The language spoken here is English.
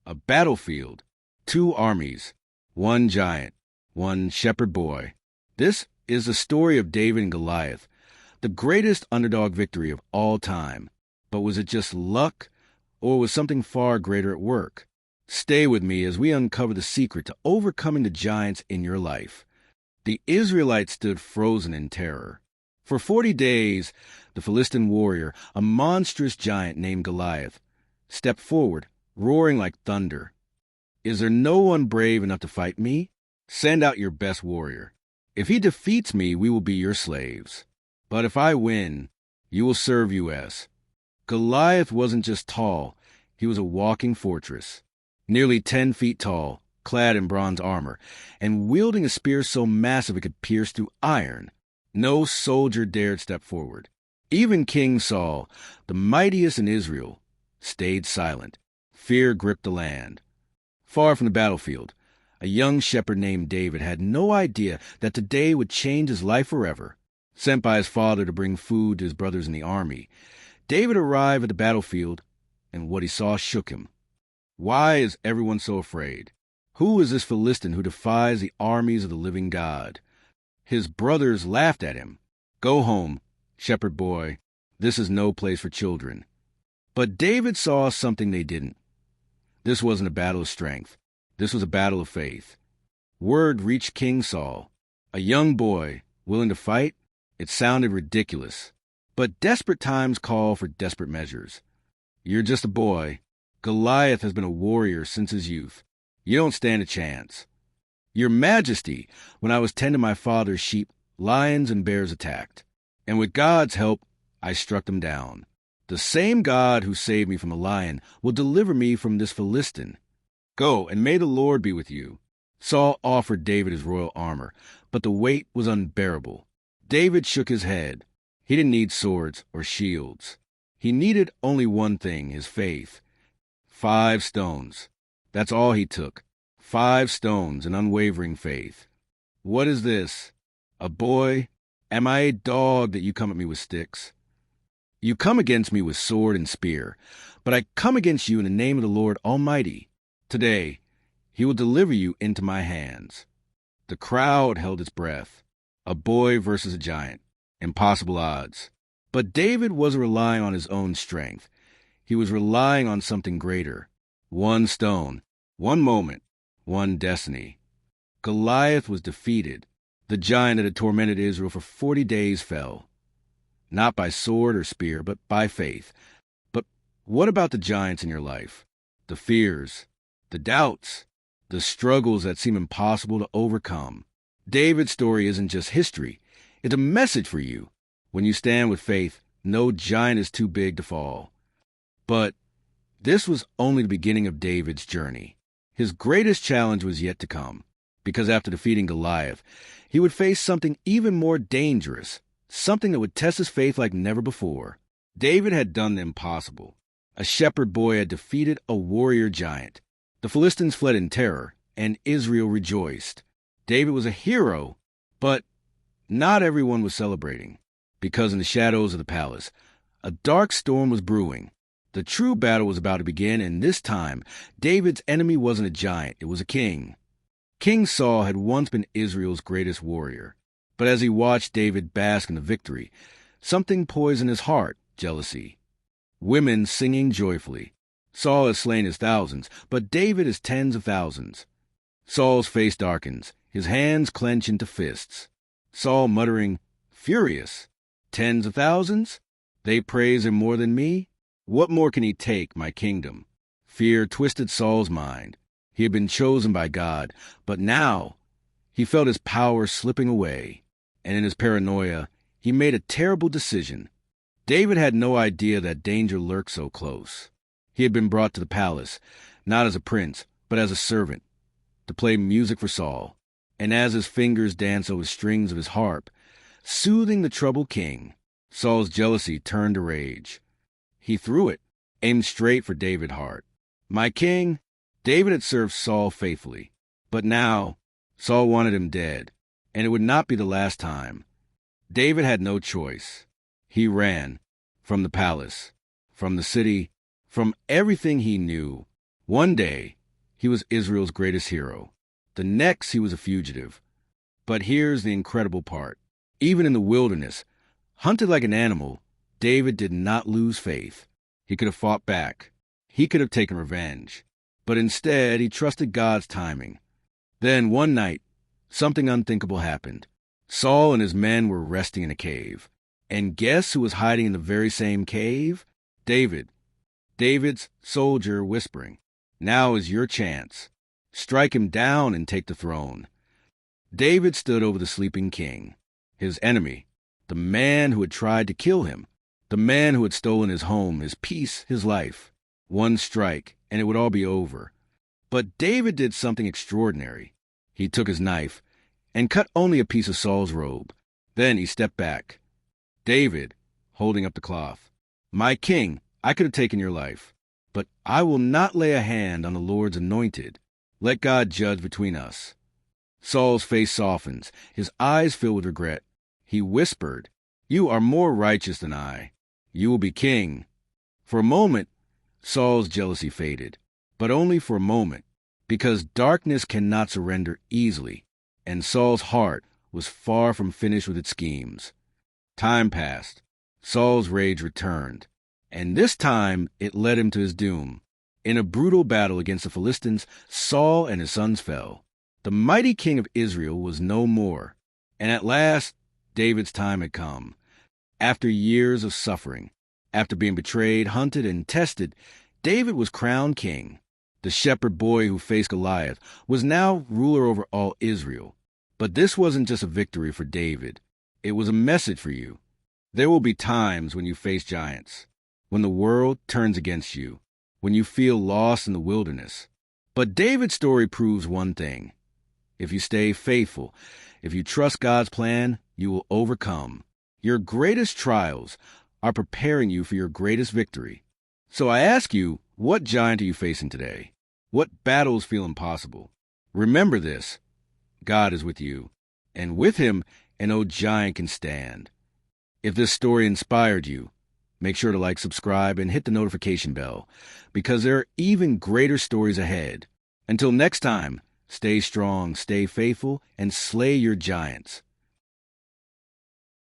A battlefield, two armies, one giant, one shepherd boy. This is the story of David and Goliath, the greatest underdog victory of all time. But was it just luck, or was something far greater at work? Stay with me as we uncover the secret to overcoming the giants in your life. The Israelites stood frozen in terror. For 40 days, the Philistine warrior, a monstrous giant named Goliath, stepped forward, roaring like thunder. "Is there no one brave enough to fight me? Send out your best warrior. If he defeats me, we will be your slaves. But if I win, you will serve us." Goliath wasn't just tall, he was a walking fortress. Nearly 10 feet tall, clad in bronze armor, and wielding a spear so massive it could pierce through iron. No soldier dared step forward. Even King Saul, the mightiest in Israel, stayed silent. Fear gripped the land. Far from the battlefield, a young shepherd named David had no idea that today would change his life forever. Sent by his father to bring food to his brothers in the army, David arrived at the battlefield, and what he saw shook him. Why is everyone so afraid? Who is this Philistine who defies the armies of the living God? His brothers laughed at him. "Go home, shepherd boy. This is no place for children." But David saw something they didn't. This wasn't a battle of strength. This was a battle of faith. Word reached King Saul. A young boy, willing to fight? It sounded ridiculous. But desperate times call for desperate measures. "You're just a boy. Goliath has been a warrior since his youth. You don't stand a chance." "Your Majesty, when I was tending my father's sheep, lions and bears attacked. And with God's help, I struck them down. The same God who saved me from a lion will deliver me from this Philistine. Go, and may the Lord be with you." Saul offered David his royal armor, but the weight was unbearable. David shook his head. He didn't need swords or shields. He needed only one thing, his faith. 5 stones. That's all he took. 5 stones and unwavering faith. "What is this? A boy? Am I a dog that you come at me with sticks? You come against me with sword and spear, but I come against you in the name of the Lord Almighty. Today, he will deliver you into my hands." The crowd held its breath. A boy versus a giant. Impossible odds. But David wasn't relying on his own strength. He was relying on something greater. 1 stone, 1 moment, 1 destiny. Goliath was defeated. The giant that had tormented Israel for 40 days fell. Not by sword or spear, but by faith. But what about the giants in your life? The fears, the doubts, the struggles that seem impossible to overcome. David's story isn't just history. It's a message for you. When you stand with faith, no giant is too big to fall. But this was only the beginning of David's journey. His greatest challenge was yet to come, because after defeating Goliath, he would face something even more dangerous, something that would test his faith like never before. David had done the impossible. A shepherd boy had defeated a warrior giant. The Philistines fled in terror, and Israel rejoiced. David was a hero, but not everyone was celebrating, because in the shadows of the palace, a dark storm was brewing. The true battle was about to begin, and this time, David's enemy wasn't a giant, it was a king. King Saul had once been Israel's greatest warrior. But as he watched David bask in the victory, something poisoned his heart, jealousy. Women singing joyfully. Saul has slain his thousands, but David his tens of thousands. Saul's face darkens, his hands clench into fists. Saul muttering, furious, "Tens of thousands? They praise him more than me? What more can he take, my kingdom?" Fear twisted Saul's mind. He had been chosen by God, but now he felt his power slipping away, and in his paranoia, he made a terrible decision. David had no idea that danger lurked so close. He had been brought to the palace, not as a prince, but as a servant, to play music for Saul, and as his fingers danced over strings of his harp, soothing the troubled king, Saul's jealousy turned to rage. He threw it, aimed straight for David's heart. "My king," David had served Saul faithfully, but now Saul wanted him dead, and it would not be the last time. David had no choice. He ran from the palace, from the city, from everything he knew. One day, he was Israel's greatest hero. The next, he was a fugitive. But here's the incredible part. Even in the wilderness, hunted like an animal, David did not lose faith. He could have fought back. He could have taken revenge. But instead, he trusted God's timing. Then, one night, something unthinkable happened. Saul and his men were resting in a cave. And guess who was hiding in the very same cave? David. David's soldier whispering, "Now is your chance. Strike him down and take the throne." David stood over the sleeping king, his enemy, the man who had tried to kill him, the man who had stolen his home, his peace, his life. One strike, and it would all be over. But David did something extraordinary. He took his knife and cut only a piece of Saul's robe. Then he stepped back. David, holding up the cloth, "My king, I could have taken your life, but I will not lay a hand on the Lord's anointed. Let God judge between us." Saul's face softens, his eyes fill with regret. He whispered, "You are more righteous than I. You will be king." For a moment, Saul's jealousy faded, but only for a moment, because darkness cannot surrender easily, and Saul's heart was far from finished with its schemes. Time passed. Saul's rage returned, and this time it led him to his doom. In a brutal battle against the Philistines, Saul and his sons fell. The mighty king of Israel was no more, and at last David's time had come. After years of suffering, after being betrayed, hunted, and tested, David was crowned king. The shepherd boy who faced Goliath was now ruler over all Israel. But this wasn't just a victory for David. It was a message for you. There will be times when you face giants, when the world turns against you, when you feel lost in the wilderness. But David's story proves one thing. If you stay faithful, if you trust God's plan, you will overcome. Your greatest trials are preparing you for your greatest victory. So I ask you, what giant are you facing today? What battles feel impossible? Remember this: God is with you, and with him, no giant can stand. If this story inspired you, make sure to like, subscribe, and hit the notification bell, because there are even greater stories ahead. Until next time, stay strong, stay faithful, and slay your giants.